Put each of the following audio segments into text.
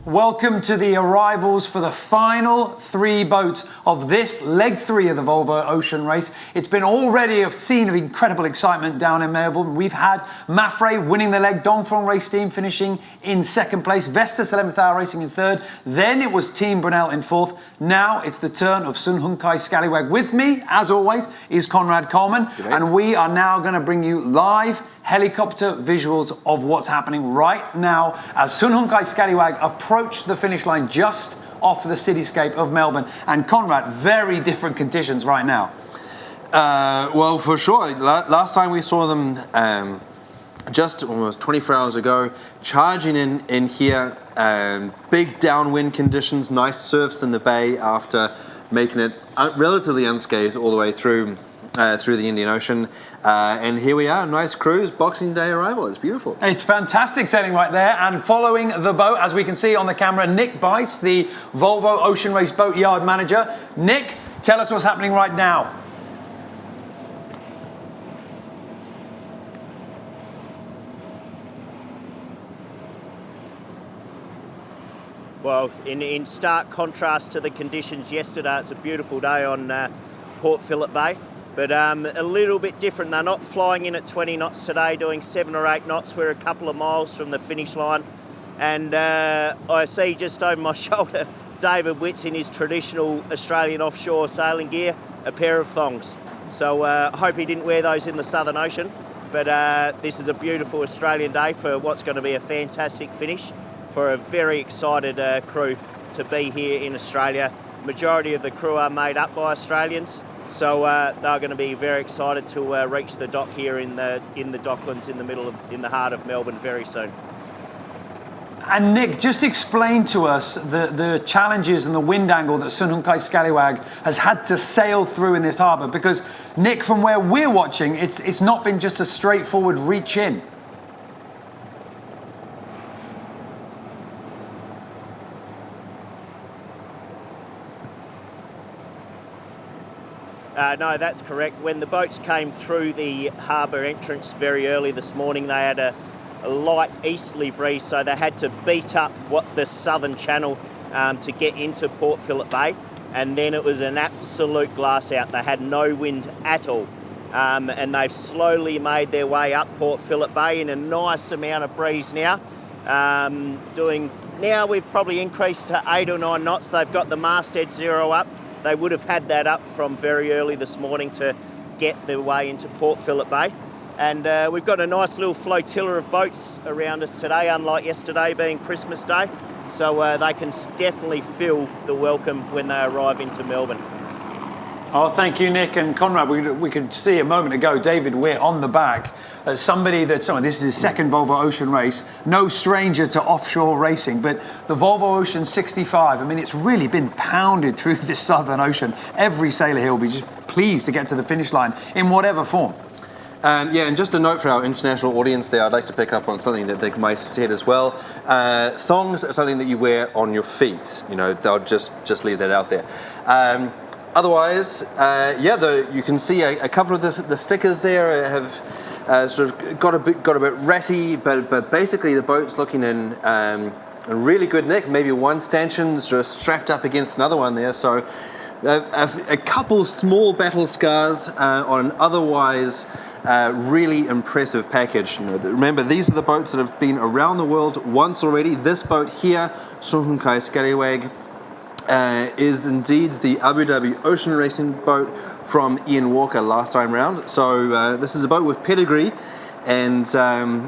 Welcome to the arrivals for the final 3 boats of this leg 3 of the Volvo Ocean Race. It's been already a scene of incredible excitement down in Melbourne. We've had Mafre winning the leg, Dongfeng Race Team finishing in 2nd place, Vestas 11th Hour Racing in 3rd. Then it was Team Brunel in 4th. Now it's the turn of Sun Hung Kai Scallywag. With me, as always, is Conrad Coleman. And we are now going to bring you live helicopter visuals of what's happening right now as Sun Hung Kai Scallywag approach the finish line just off the cityscape of Melbourne. And Conrad, very different conditions right now. Well, for sure. Last time we saw them just almost 24 hours ago, charging in here, big downwind conditions, nice surfs in the bay after making it relatively unscathed all the way through the Indian Ocean. And here we are, nice cruise, Boxing Day arrival. It's beautiful. It's fantastic sailing right there. And following the boat, as we can see on the camera, Nick Bice, the Volvo Ocean Race Boat Yard Manager. Nick, tell us what's happening right now. Well, in stark contrast to the conditions yesterday, it's a beautiful day on Port Phillip Bay. But a little bit different. They're not flying in at 20 knots today, doing 7 or 8 knots. We're a couple of miles from the finish line. And I see just over my shoulder, David Witts in his traditional Australian offshore sailing gear, a pair of thongs. So I hope he didn't wear those in the Southern Ocean. But this is a beautiful Australian day for what's going to be a fantastic finish for a very excited crew to be here in Australia. Majority of the crew are made up by Australians. So they're going to be very excited to reach the dock here in the Docklands in the heart of Melbourne very soon. And Nick, just explain to us the challenges and the wind angle that Sun Hung Kai Scallywag has had to sail through in this harbour. Because Nick, from where we're watching, it's not been just a straightforward reach in. No, that's correct. When the boats came through the harbour entrance very early this morning, they had a light easterly breeze, so they had to beat up the southern channel to get into Port Phillip Bay, and then it was an absolute glass out. They had no wind at all, and they've slowly made their way up Port Phillip Bay in a nice amount of breeze now. Now we've probably increased to 8 or 9 knots. They've got the masthead 0 up. They would have had that up from very early this morning to get their way into Port Phillip Bay. And we've got a nice little flotilla of boats around us today, unlike yesterday being Christmas Day. So they can definitely feel the welcome when they arrive into Melbourne. Oh, thank you, Nick. And Conrad, we could see a moment ago, David Witt on the back. This is his 2nd Volvo Ocean Race, no stranger to offshore racing, but the Volvo Ocean 65, I mean, it's really been pounded through the Southern Ocean. Every sailor here will be just pleased to get to the finish line in whatever form. And just a note for our international audience there, I'd like to pick up on something that Nick Mice said as well. Thongs are something that you wear on your feet. You know, they'll just leave that out there. Otherwise, you can see a couple of the stickers there have sort of got a bit ratty, but basically the boat's looking in a really good nick. Maybe one stanchion sort of strapped up against another one there. So a couple small battle scars on an otherwise really impressive package. You know, remember, these are the boats that have been around the world once already. This boat here, Sun Hung Kai Scallywag, is indeed the Abu Dhabi ocean racing boat from Ian Walker last time round. So this is a boat with pedigree, and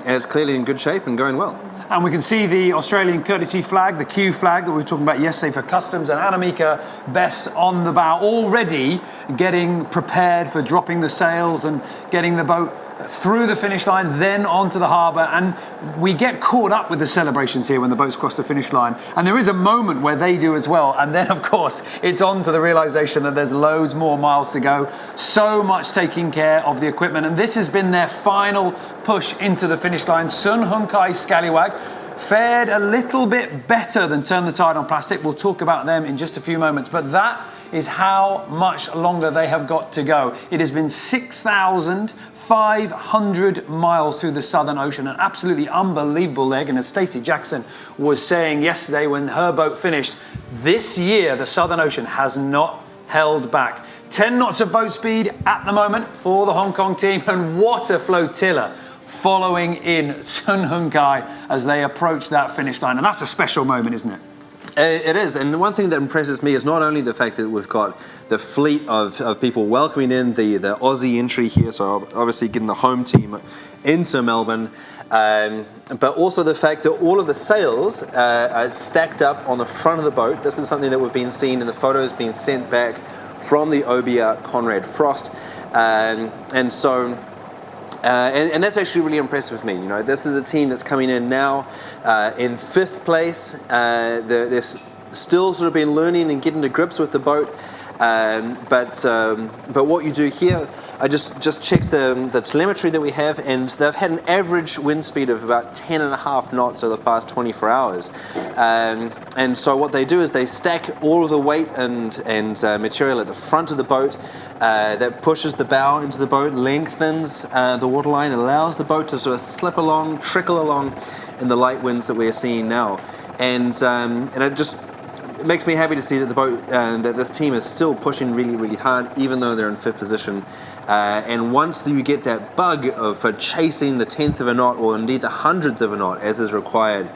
it's clearly in good shape and going well. And we can see the Australian courtesy flag, the Q flag that we were talking about yesterday for customs, and Annemieke Bess on the bow, already getting prepared for dropping the sails and getting the boat through the finish line, then onto the harbour, and we get caught up with the celebrations here when the boats cross the finish line, and there is a moment where they do as well, and then of course it's on to the realisation that there's loads more miles to go, so much taking care of the equipment, and this has been their final push into the finish line. Sun Hung Kai Scallywag fared a little bit better than Turn the Tide on Plastic. We'll talk about them in just a few moments, but that is how much longer they have got to go. It has been 6,500 miles through the Southern Ocean, an absolutely unbelievable leg. And as Stacey Jackson was saying yesterday when her boat finished, this year the Southern Ocean has not held back. 10 knots of boat speed at the moment for the Hong Kong team, and what a flotilla following in Sun Hung Kai as they approach that finish line. And that's a special moment, isn't it? It is, and one thing that impresses me is not only the fact that we've got the fleet of people welcoming in the Aussie entry here, so obviously getting the home team into Melbourne, but also the fact that all of the sails are stacked up on the front of the boat. This is something that we've been seeing in the photos being sent back from the OBR Conrad Frost, and that's actually really impressive for me. You know, this is a team that's coming in now in 5th place. They're still sort of been learning and getting to grips with the boat. But what you do here, I just checked the telemetry that we have, and they've had an average wind speed of about 10.5 knots over the past 24 hours. And so what they do is they stack all of the weight and material at the front of the boat. That pushes the bow into the boat, lengthens the waterline, allows the boat to sort of slip along, trickle along in the light winds that we're seeing now. And it makes me happy to see that the boat, that this team is still pushing really, really hard, even though they're in 5th position. And once you get that bug of chasing the 10th of a knot, or indeed the 100th of a knot, as is required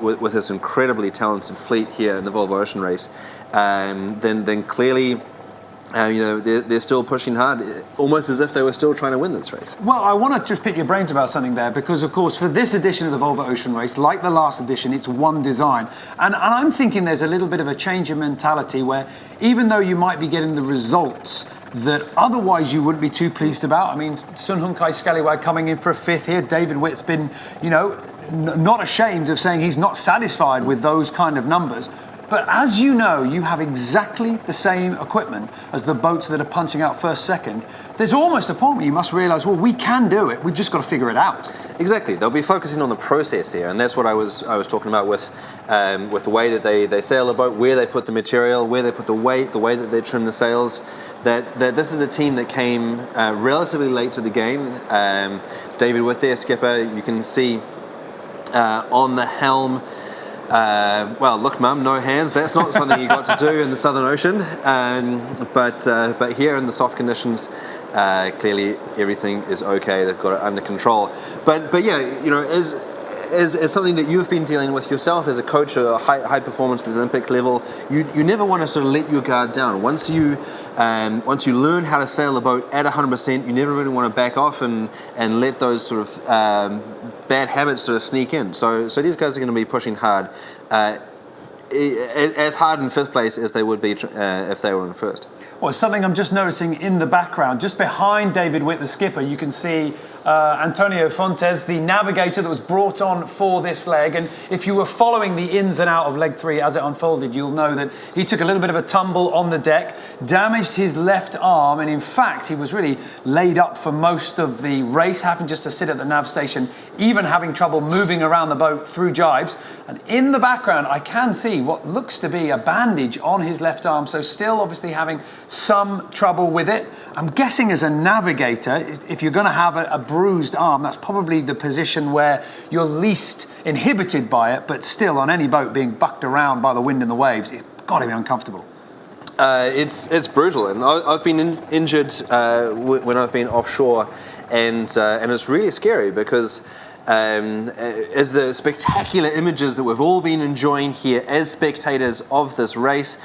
with this incredibly talented fleet here in the Volvo Ocean Race, then clearly, they're still pushing hard, almost as if they were still trying to win this race. Well, I want to just pick your brains about something there, because, of course, for this edition of the Volvo Ocean Race, like the last edition, it's one design. And I'm thinking there's a little bit of a change in mentality where, even though you might be getting the results that otherwise you wouldn't be too pleased about, I mean, Sun Hung Kai Scallywag coming in for a 5th here. David Witt's been, not ashamed of saying he's not satisfied with those kind of numbers. But as you know, you have exactly the same equipment as the boats that are punching out 1st, 2nd. There's almost a point where you must realise, well, we can do it. We've just got to figure it out. Exactly. They'll be focusing on the process here, and that's what I was talking about with the way that they sail the boat, where they put the material, where they put the weight, the way that they trim the sails. That this is a team that came relatively late to the game. David Witt, their skipper, you can see on the helm. Well, look, Mum, no hands. That's not something you got to do in the Southern Ocean. But here in the soft conditions, clearly everything is okay. They've got it under control. But yeah, as something that you've been dealing with yourself as a coach at a high performance at the Olympic level, you never want to sort of let your guard down. Once you learn how to sail a boat at 100%, you never really want to back off and let those sort of bad habits sort of sneak in. So these guys are going to be pushing hard, as hard in 5th place as they would be if they were in 1st. Well, something I'm just noticing in the background, just behind David Witt, the skipper, you can see Antonio Fontes, the navigator that was brought on for this leg. And if you were following the ins and out of leg 3 as it unfolded, you'll know that he took a little bit of a tumble on the deck, damaged his left arm, and in fact, he was really laid up for most of the race, having just to sit at the nav station, even having trouble moving around the boat through jibes. And in the background, I can see what looks to be a bandage on his left arm, so still obviously having some trouble with it. I'm guessing as a navigator, if you're going to have a bruised arm, that's probably the position where you're least inhibited by it, but still on any boat being bucked around by the wind and the waves, it's got to be uncomfortable. It's brutal, and I've been injured when I've been offshore, and it's really scary because as the spectacular images that we've all been enjoying here as spectators of this race,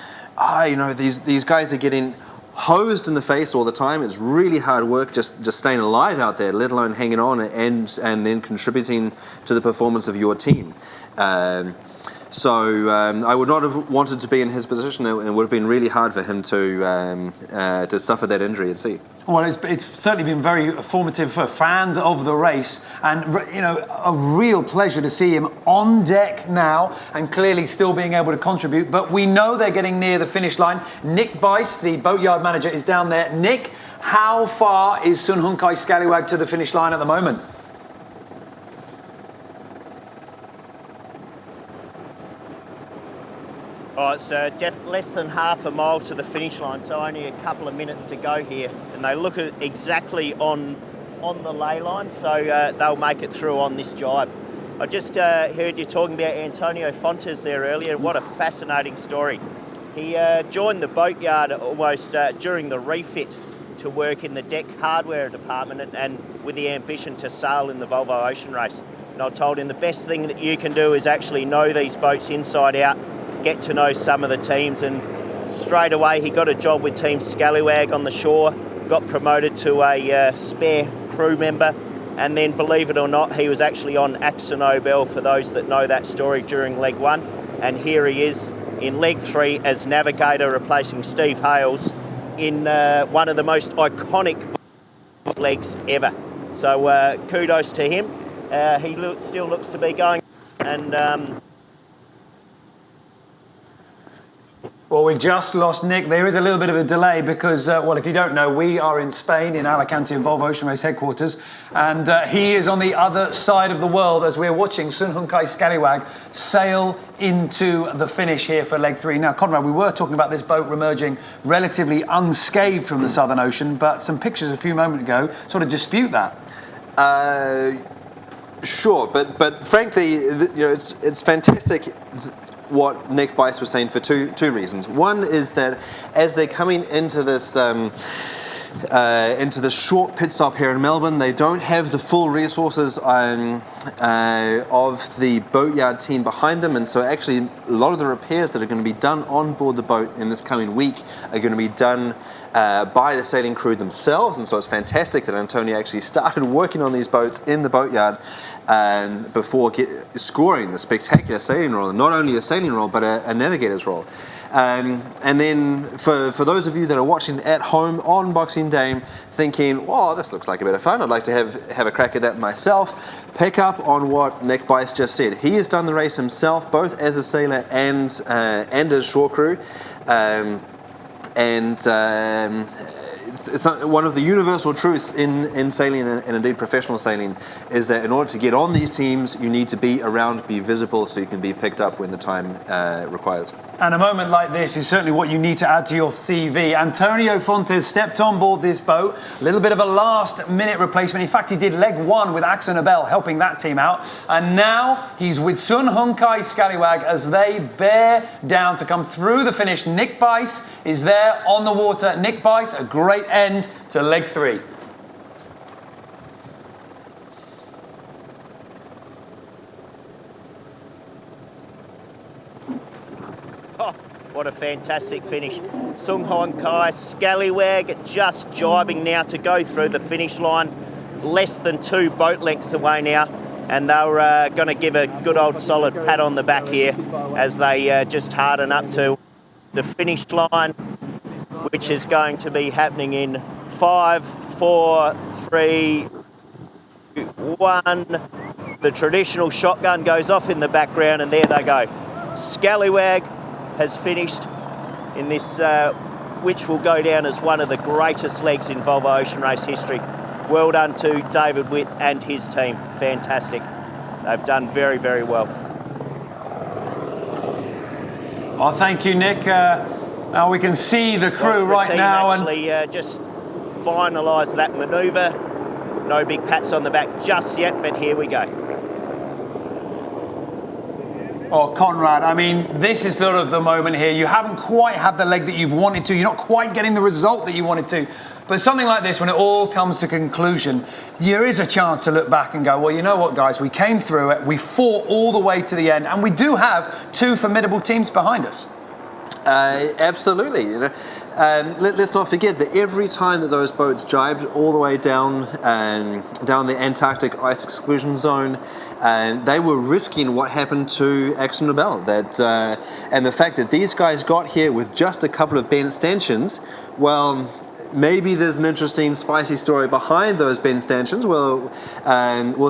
these guys are getting hosed in the face all the time. It's really hard work just staying alive out there, let alone hanging on and then contributing to the performance of your team. So I would not have wanted to be in his position, and it would have been really hard for him to suffer that injury at sea. Well, it's certainly been very formative for fans of the race, and a real pleasure to see him on deck now and clearly still being able to contribute. But we know they're getting near the finish line. Nick Bice, the boatyard manager, is down there. Nick, how far is Sun Hung Kai Scallywag to the finish line at the moment? Oh, it's less than half a mile to the finish line, so only a couple of minutes to go here. And they look at exactly on the ley line, so they'll make it through on this jibe. I just heard you talking about Antonio Fontes there earlier. What a fascinating story. He joined the boatyard almost during the refit to work in the deck hardware department and with the ambition to sail in the Volvo Ocean Race. And I told him the best thing that you can do is actually know these boats inside out, get to know some of the teams, and straight away he got a job with Team Scallywag on the shore, got promoted to a spare crew member, and then, believe it or not, he was actually on Akzo Nobel, for those that know that story, during leg 1, and here he is in leg 3 as navigator, replacing Steve Hales in one of the most iconic legs ever. So kudos to him. He still looks to be going, and Well, we've just lost Nick. There is a little bit of a delay because, well, if you don't know, we are in Spain, in Alicante, in Volvo Ocean Race headquarters, and he is on the other side of the world as we're watching Sun Hung Kai Scallywag sail into the finish here for leg 3. Now, Conrad, we were talking about this boat remerging relatively unscathed from the Southern Ocean, but some pictures a few moments ago sort of dispute that. Sure, but frankly, it's fantastic what Nick Bice was saying for two reasons. One is that as they're coming into this short pit stop here in Melbourne, they don't have the full resources of the boatyard team behind them, and so actually a lot of the repairs that are going to be done on board the boat in this coming week are going to be done by the sailing crew themselves. And so it's fantastic that Antonio actually started working on these boats in the boatyard before scoring the spectacular sailing role, not only a sailing role but a navigator's role. And then for those of you that are watching at home on Boxing Day thinking, wow, this looks like a bit of fun, I'd like to have a crack at that myself, pick up on what Nick Bice just said. He has done the race himself, both as a sailor and as shore crew. It's one of the universal truths in sailing and indeed professional sailing is that in order to get on these teams, you need to be around, be visible, so you can be picked up when the time requires. And a moment like this is certainly what you need to add to your CV. Antonio Fontes stepped on board this boat, a little bit of a last-minute replacement. In fact, he did leg 1 with Akzo Nobel, helping that team out. And now he's with Sun Hung Kai Scallywag as they bear down to come through the finish. Nick Bice is there on the water. Nick Bice, a great end to leg 3. Oh, what a fantastic finish. Sun Hung Kai Scallywag just jibing now to go through the finish line. Less than 2 boat lengths away now. And they're going to give a good old solid pat on the back here as they just harden up to the finish line, which is going to be happening in 5, 4, 3, 1. The traditional shotgun goes off in the background, and there they go. Scallywag has finished in this, which will go down as one of the greatest legs in Volvo Ocean Race history. Well done to David Witt and his team. Fantastic. They've done very, very well. Well, thank you, Nick. Now we can see the crew right now. Actually, just finalised that manoeuvre. No big pats on the back just yet, but here we go. Oh, Conrad, I mean, this is sort of the moment here. You haven't quite had the leg that you've wanted to. You're not quite getting the result that you wanted to. But something like this, when it all comes to conclusion, there is a chance to look back and go, well, you know what, guys, we came through it. We fought all the way to the end. And we do have 2 formidable teams behind us. Absolutely. Let's not forget that every time that those boats jibed all the way down the Antarctic ice exclusion zone, they were risking what happened to Axel Nobel. And the fact that these guys got here with just a couple of bent stanchions, well, maybe there's an interesting, spicy story behind those bent stanchions. We'll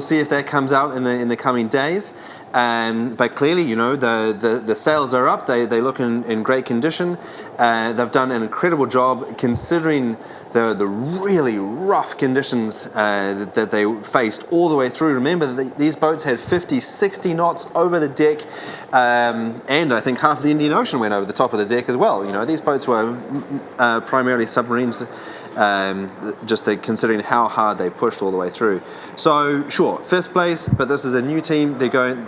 see if that comes out in the coming days. But clearly, the sails are up. They look in great condition. They've done an incredible job considering the really rough conditions that they faced all the way through. Remember, these boats had 50, 60 knots over the deck, and I think half of the Indian Ocean went over the top of the deck as well. These boats were primarily submarines. Just considering how hard they pushed all the way through. So sure, 5th place, but this is a new team. They're going,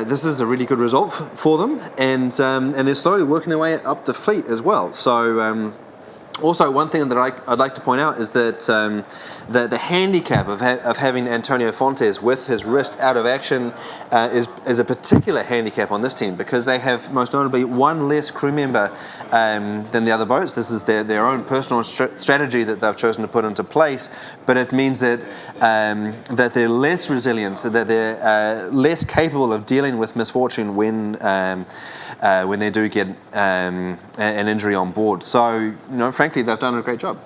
this is a really good result for them, and they're slowly working their way up the fleet as well. So also, one thing that I'd like to point out is that the handicap of having Antonio Fontes with his wrist out of action is a particular handicap on this team, because they have most notably one less crew member than the other boats. This is their own personal strategy that they've chosen to put into place, but it means that they're less resilient, so that they're less capable of dealing with misfortune when they do get an injury on board. So, frankly, they've done a great job.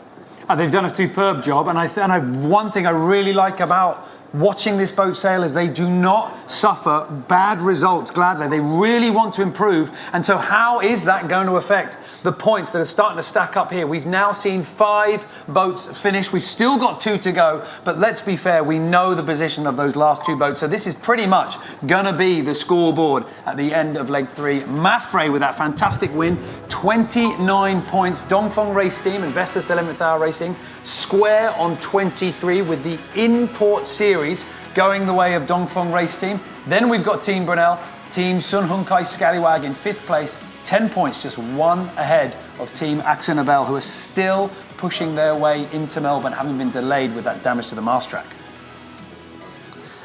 They've done a superb job, and one thing I really like about watching this boat sail is they do not suffer bad results gladly. They really want to improve, and so how is that going to affect the points that are starting to stack up here? We've now seen 5 boats finish. We've still got 2 to go, but let's be fair, we know the position of those last 2 boats, so this is pretty much going to be the scoreboard at the end of leg 3. Mafre with that fantastic win, 29 points. Dongfeng Race Team and Vestas 11th Hour Racing square on 23, with the import series going the way of Dongfeng Race Team. Then we've got Team Brunel, Team Sun Hunkai Scallywag in 5th place, 10 points, just 1 ahead of Team Axel Nobel, who are still pushing their way into Melbourne, having been delayed with that damage to the mast track.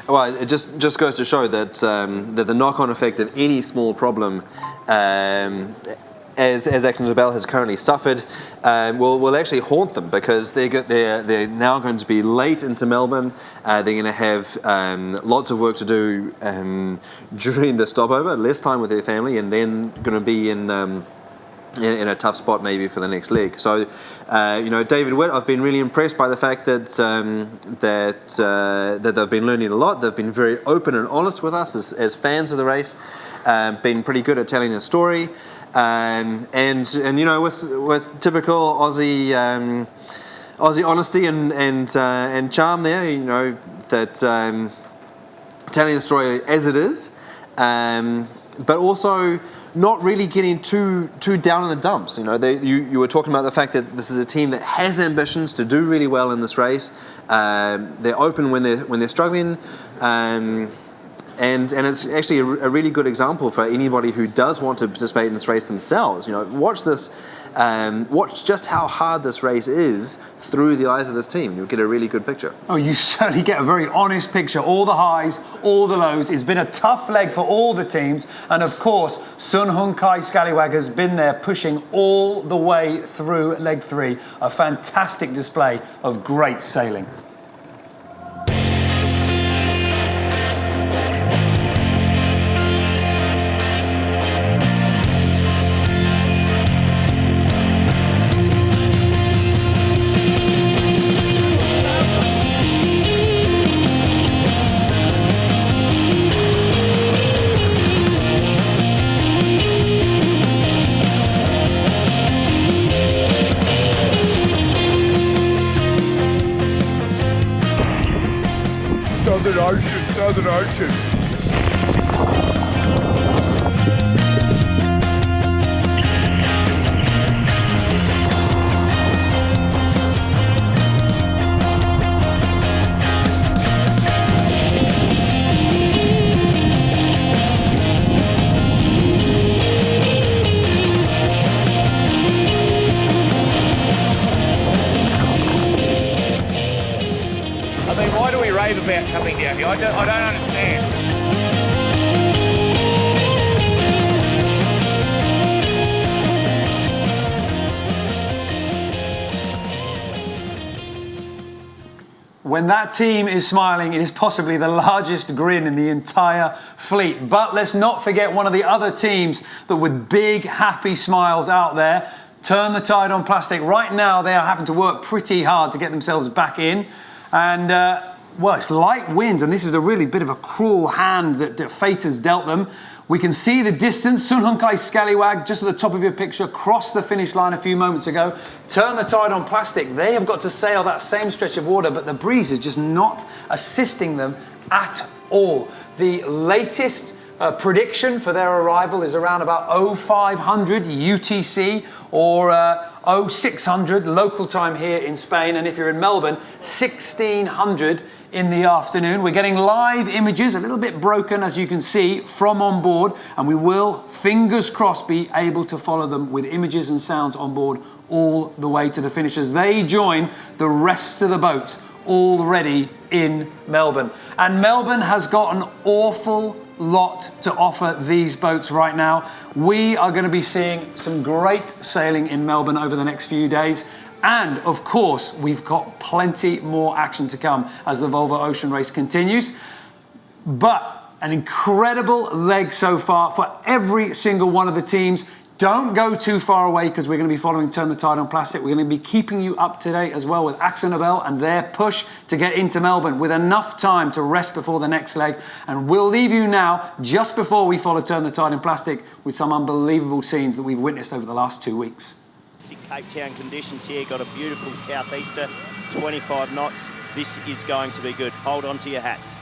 Well, it just goes to show that the knock-on effect of any small problem, as Axel Nobel has currently suffered, will actually haunt them, because they're now going to be late into Melbourne. They're going to have lots of work to do during the stopover, less time with their family, and then going to be in a tough spot maybe for the next leg. So, David Witt, I've been really impressed by the fact that they've been learning a lot. They've been very open and honest with us as fans of the race. Been pretty good at telling a story. And with typical Aussie honesty and charm there, that telling the story as it is, but also not really getting too down in the dumps. You were talking about the fact that this is a team that has ambitions to do really well in this race. They're open when they're struggling. And it's actually a really good example for anybody who does want to participate in this race themselves. Watch this, watch just how hard this race is through the eyes of this team. You'll get a really good picture. Oh, you certainly get a very honest picture. All the highs, all the lows. It's been a tough leg for all the teams. And of course, Sun Hunkai Scallywag has been there pushing all the way through leg 3. A fantastic display of great sailing. Southern Ocean. Why do we rave about coming down here? I don't understand. when that team is smiling, it is possibly the largest grin in the entire fleet. But let's not forget one of the other teams that with big, happy smiles out there. Turn the Tide on Plastic. Right now, they are having to work pretty hard to get themselves back in. And, well, it's light winds, and this is a really bit of a cruel hand that fate has dealt them. We can see the distance. Sun Hung Kai Scallywag, just at the top of your picture, crossed the finish line a few moments ago. Turn the Tide on Plastic. They have got to sail that same stretch of water, but the breeze is just not assisting them at all. The latest prediction for their arrival is around about 0500 UTC or 0600 local time here in Spain. And if you're in Melbourne, 1600 in the afternoon. We're getting live images, a little bit broken as you can see, from on board, and we will, fingers crossed, be able to follow them with images and sounds on board all the way to the finish as they join the rest of the boat already in Melbourne. And Melbourne has got an awful lot to offer these boats right now. We are going to be seeing some great sailing in Melbourne over the next few days. And of course, we've got plenty more action to come as the Volvo Ocean Race continues. But an incredible leg so far for every single one of the teams. Don't go too far away because we're going to be following Turn the Tide on Plastic. We're going to be keeping you up to date as well with Axel Nobel and their push to get into Melbourne with enough time to rest before the next leg. And we'll leave you now, just before we follow Turn the Tide on Plastic, with some unbelievable scenes that we've witnessed over the last 2 weeks. Cape Town conditions here, got a beautiful southeaster, 25 knots. This is going to be good. Hold on to your hats.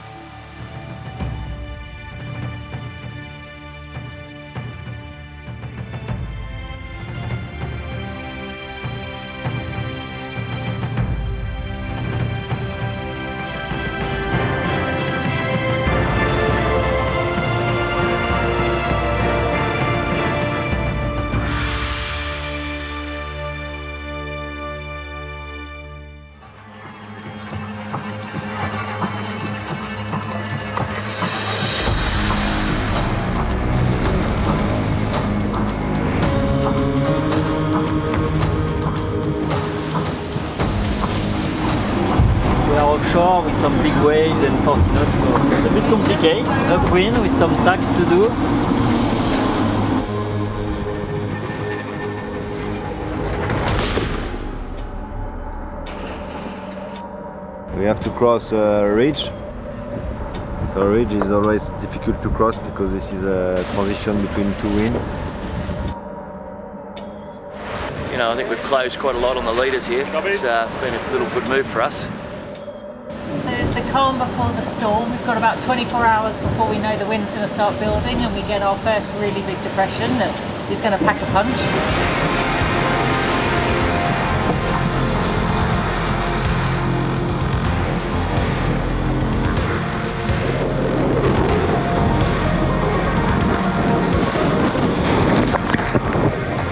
Offshore with some big waves and 40 knots, so it's a bit complicated. Upwind with some tacks to do. We have to cross a ridge. So a ridge is always difficult to cross because this is a transition between two winds. You know, I think we've closed quite a lot on the leaders here. It's been a little good move for us. So it's the calm before the storm. We've got about 24 hours before we know the wind's going to start building and we get our first really big depression that is going to pack a punch.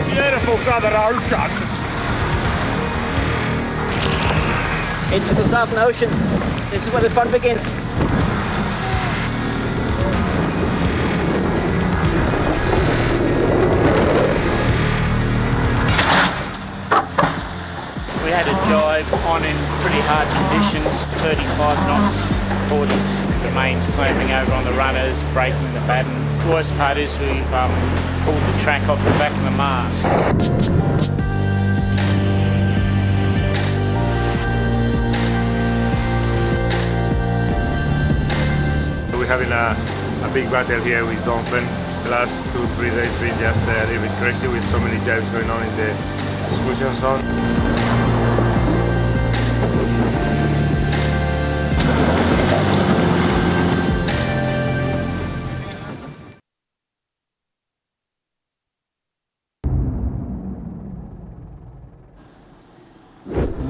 Beautiful Southern Ocean. Into the Southern Ocean. This is where the fun begins. We had a jibe on in pretty hard conditions, 35 knots, 40. The main slamming over on the runners, breaking the battens. The worst part is we've pulled the track off the back of the mast. We're having a big battle here with Dolphin. The last 2-3 days been just a little bit crazy with so many jibes going on in the exclusion zone.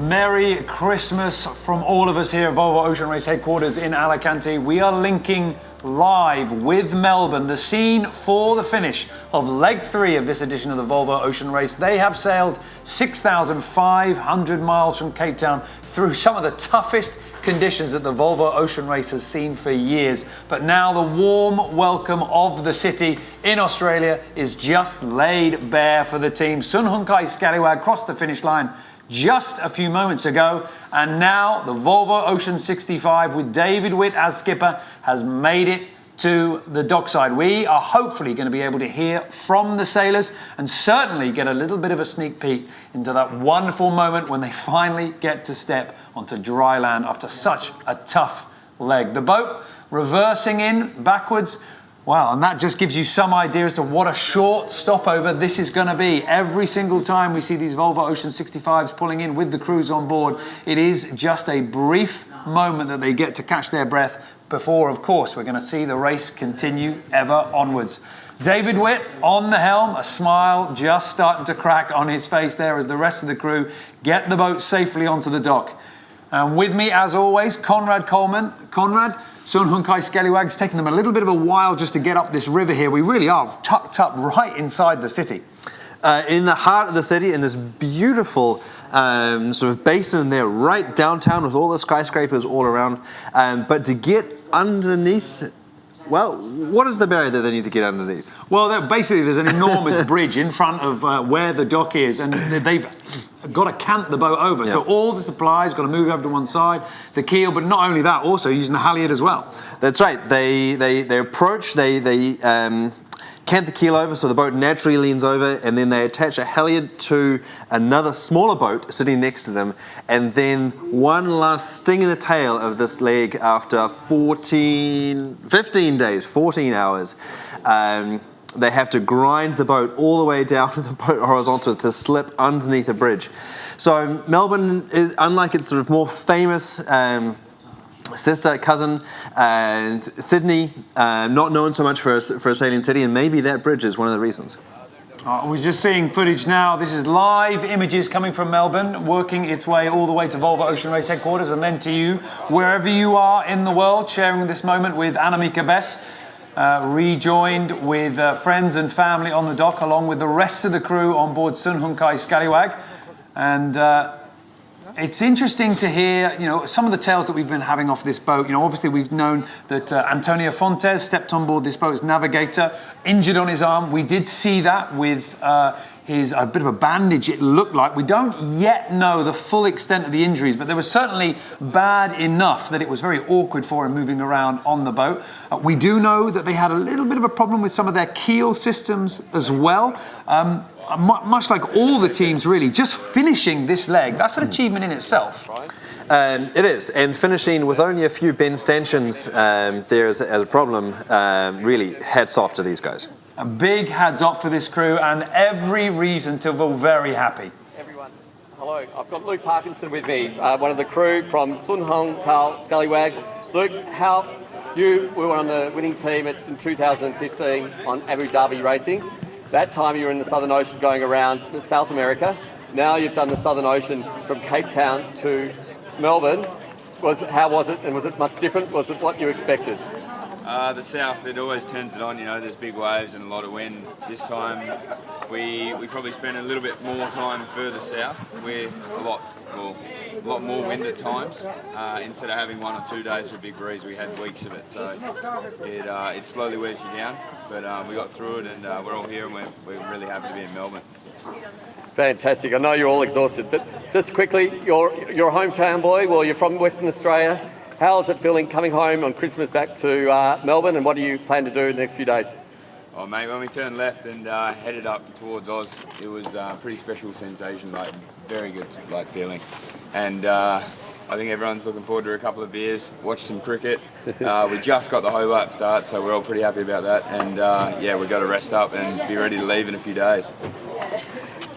Merry Christmas from all of us here at Volvo Ocean Race headquarters in Alicante. We are linking live with Melbourne, the scene for the finish of leg 3 of this edition of the Volvo Ocean Race. They have sailed 6,500 miles from Cape Town through some of the toughest conditions that the Volvo Ocean Race has seen for years. But now the warm welcome of the city in Australia is just laid bare for the team. Sun Hung Kai Scallywag crossed the finish line just a few moments ago. And now the Volvo Ocean 65 with David Witt as skipper has made it to the dockside. We are hopefully going to be able to hear from the sailors and certainly get a little bit of a sneak peek into that wonderful moment when they finally get to step onto dry land after such a tough leg. The boat reversing in backwards. Wow, and that just gives you some idea as to what a short stopover this is going to be. Every single time we see these Volvo Ocean 65s pulling in with the crews on board, it is just a brief moment that they get to catch their breath before, of course, we're going to see the race continue ever onwards. David Witt on the helm, a smile just starting to crack on his face there as the rest of the crew get the boat safely onto the dock. And with me, as always, Conrad Coleman. Conrad, Sun Hung Kai Scallywag's taking them a little bit of a while just to get up this river here. We really are tucked up right inside the city. In the heart of the city, in this beautiful sort of basin there, right downtown with all the skyscrapers all around. But to get underneath, well, what is the barrier that they need to get underneath? Well, basically there's an enormous bridge in front of where the dock is, and they've got to cant the boat over. Yeah. So all the supplies got to move over to one side, the keel, but not only that, also using the halyard as well. That's right. They approach, they cant the keel over so the boat naturally leans over, and then they attach a halyard to another smaller boat sitting next to them, and then one last sting in the tail of this leg after 15 days, 14 hours. They have to grind the boat all the way down to the boat horizontal to slip underneath a bridge. So Melbourne is, unlike its sort of more famous sister, cousin, and Sydney, not known so much for a sailing city, and maybe that bridge is one of the reasons. We're just seeing footage now. This is live images coming from Melbourne, working its way all the way to Volvo Ocean Race headquarters, and then to you, wherever you are in the world, sharing this moment with Annemieke Bess, rejoined with friends and family on the dock, along with the rest of the crew on board Sun Hung Kai Scallywag. And it's interesting to hear, some of the tales that we've been having off this boat. Obviously we've known that Antonio Fontes stepped on board this boat as navigator, injured on his arm. We did see that with a bit of a bandage, it looked like. We don't yet know the full extent of the injuries, but they were certainly bad enough that it was very awkward for him moving around on the boat. We do know that they had a little bit of a problem with some of their keel systems as well. Much like all the teams, really, just finishing this leg, that's an achievement in itself. It is, and finishing with only a few bend stanchions there as a problem, really hats off to these guys. A big hats off for this crew, and every reason to feel very happy. Everyone, hello, I've got Luke Parkinson with me, one of the crew from Sun Hung Kai Scallywag. Luke, you were on the winning team in 2015 on Abu Dhabi Racing. That time you were in the Southern Ocean going around South America. Now you've done the Southern Ocean from Cape Town to Melbourne. How was it, and was it much different? Was it what you expected? The south, it always turns it on, there's big waves and a lot of wind. This time we probably spent a little bit more time further south with a lot more wind at times. Instead of having 1 or 2 days with a big breeze, we had weeks of it. So it slowly wears you down, but we got through it, and we're all here, and we're really happy to be in Melbourne. Fantastic. I know you're all exhausted, but just quickly, you're a hometown boy. Well, you're from Western Australia. How is it feeling coming home on Christmas back to Melbourne, and what do you plan to do in the next few days? Oh mate, when we turned left and headed up towards Oz, it was a pretty special sensation, very good feeling. And I think everyone's looking forward to a couple of beers, watch some cricket. We just got the Hobart start, so we're all pretty happy about that. And we've got to rest up and be ready to leave in a few days.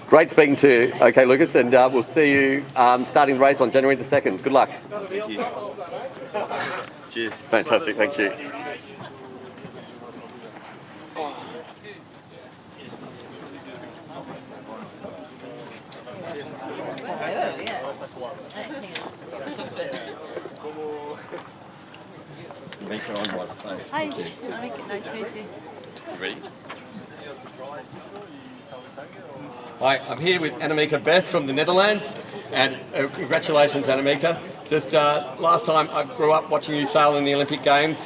Great speaking to you. Okay, Lucas, and we'll see you starting the race on January the 2nd. Good luck. Thank you. Cheers. Fantastic, thank you. Hi, nice to meet you. Ready? Hi, I'm here with Annemieke Bess from the Netherlands, and congratulations, Annemieke. Just last time I grew up watching you sail in the Olympic Games,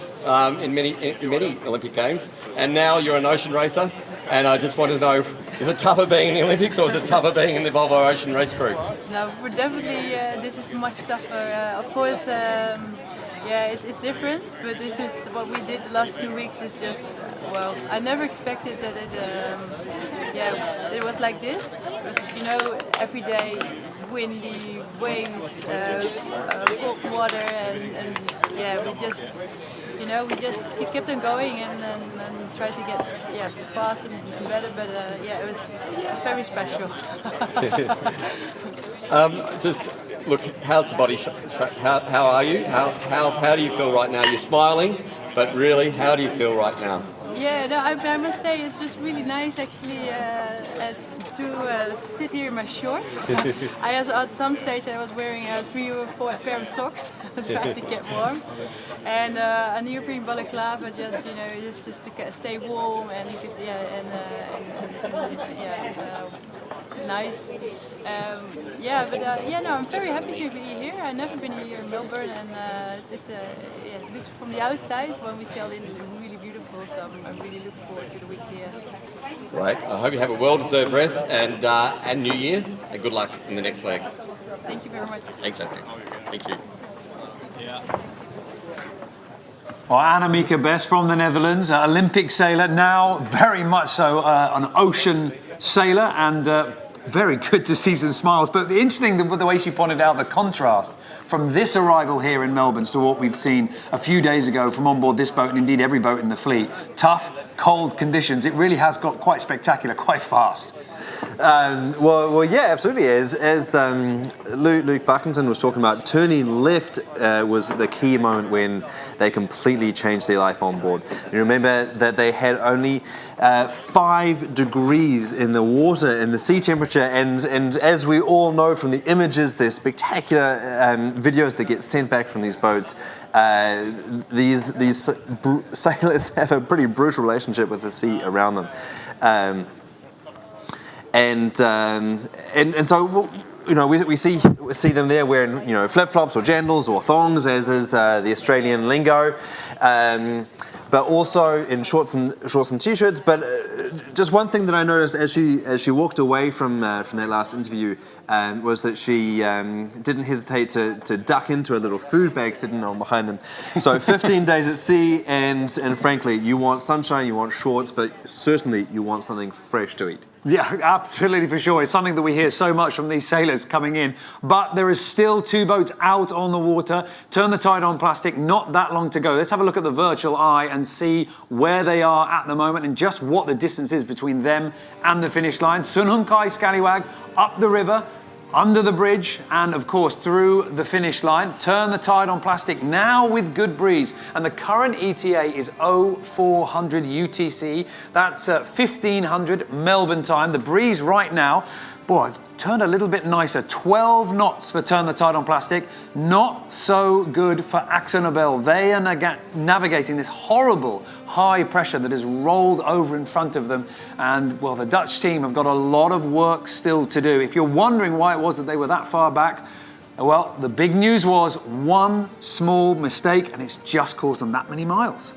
in many Olympic Games, and now you're an ocean racer. And I just wanted to know, is it tougher being in the Olympics or is it tougher being in the Volvo Ocean race crew? No, for definitely this is much tougher. Of course, yeah, it's different, but this is what we did the last 2 weeks. Is just well, I never expected that it was like this. It was, you know, every day, windy, waves, cold water, and yeah, we just. You know, we kept on going and tried to get fast and better, but yeah, it was very special. Just look, how's the body? How are you? How do you feel right now? You're smiling, but really, how do you feel right now? Yeah, no, I must say it was really nice actually to sit here in my shorts. At some stage I was wearing 3 or 4 pair of socks trying to get warm, and a neoprene balaclava just just to stay warm and nice. No, I'm very happy to be here. I've never been here in Melbourne, and it looks from the outside when we sail in really beautiful. So I really look forward to the week here. Right. I hope you have a well-deserved rest and New Year, and good luck in the next leg. Thank you very much. Exactly. Thank you. Well, Annemieke Best from the Netherlands, Olympic sailor, now very much so an ocean sailor, and very good to see some smiles. But the interesting, the way she pointed out the contrast from this arrival here in Melbourne to what we've seen a few days ago from on board this boat, and indeed every boat in the fleet. Tough, cold conditions. It really has got quite spectacular, quite fast. Well, yeah, absolutely. As Luke Parkinson was talking about, turning left was the key moment when they completely changed their life on board. You remember that they had only 5 degrees in the water, in the sea temperature, and as we all know from the images, the spectacular videos that get sent back from these boats, these sailors have a pretty brutal relationship with the sea around them. And so, you know, we see them there wearing, you know, flip-flops or jandals or thongs, as is the Australian lingo, but also in shorts and t-shirts. But just one thing that I noticed as she walked away from that last interview was that she didn't hesitate to duck into a little food bag sitting on behind them. So 15 days at sea, and frankly, you want sunshine, you want shorts, but certainly you want something fresh to eat. Yeah, absolutely, for sure. It's something that we hear so much from these sailors coming in. But there is still 2 boats out on the water. Turn the tide on plastic, not that long to go. Let's have a look at the virtual eye and see where they are at the moment and just what the distance is between them and the finish line. Sun Hung Kai Scallywag up the river, under the bridge, and of course through the finish line. Turn the tide on plastic now with good breeze, and the current ETA is 0400 UTC. That's 1500 Melbourne time. The breeze right now, boy, it's turned a little bit nicer. 12 knots for Turn the Tide on Plastic. Not so good for Akzo Nobel. They are navigating this horrible high pressure that has rolled over in front of them. And, well, the Dutch team have got a lot of work still to do. If you're wondering why it was that they were that far back, well, the big news was one small mistake, and it's just caused them that many miles.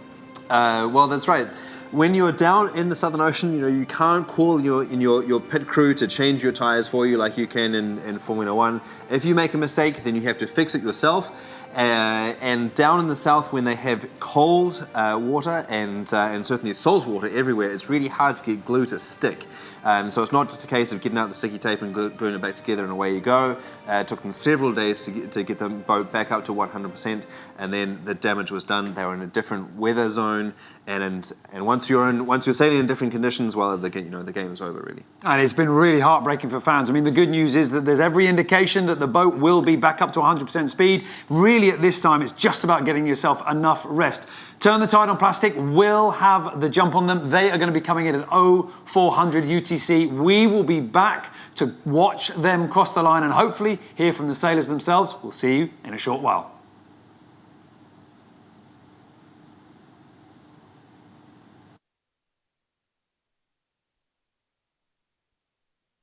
Well, that's right. When you're down in the Southern Ocean, you know, you can't call your pit crew to change your tires for you like you can in Formula One. If you make a mistake, then you have to fix it yourself. And down in the south, when they have cold water and certainly salt water everywhere, it's really hard to get glue to stick. So it's not just a case of getting out the sticky tape and gluing it back together and away you go. It took them several days to get the boat back up to 100%, and then the damage was done. They were in a different weather zone, and once you're sailing in different conditions, well, the game is over really. And it's been really heartbreaking for fans. I mean, the good news is that there's every indication that the boat will be back up to 100% speed. Really, at this time, it's just about getting yourself enough rest. Turn the Tide on Plastic will have the jump on them. They are going to be coming in at 0400 UTC. We will be back to watch them cross the line and hopefully hear from the sailors themselves. We'll see you in a short while.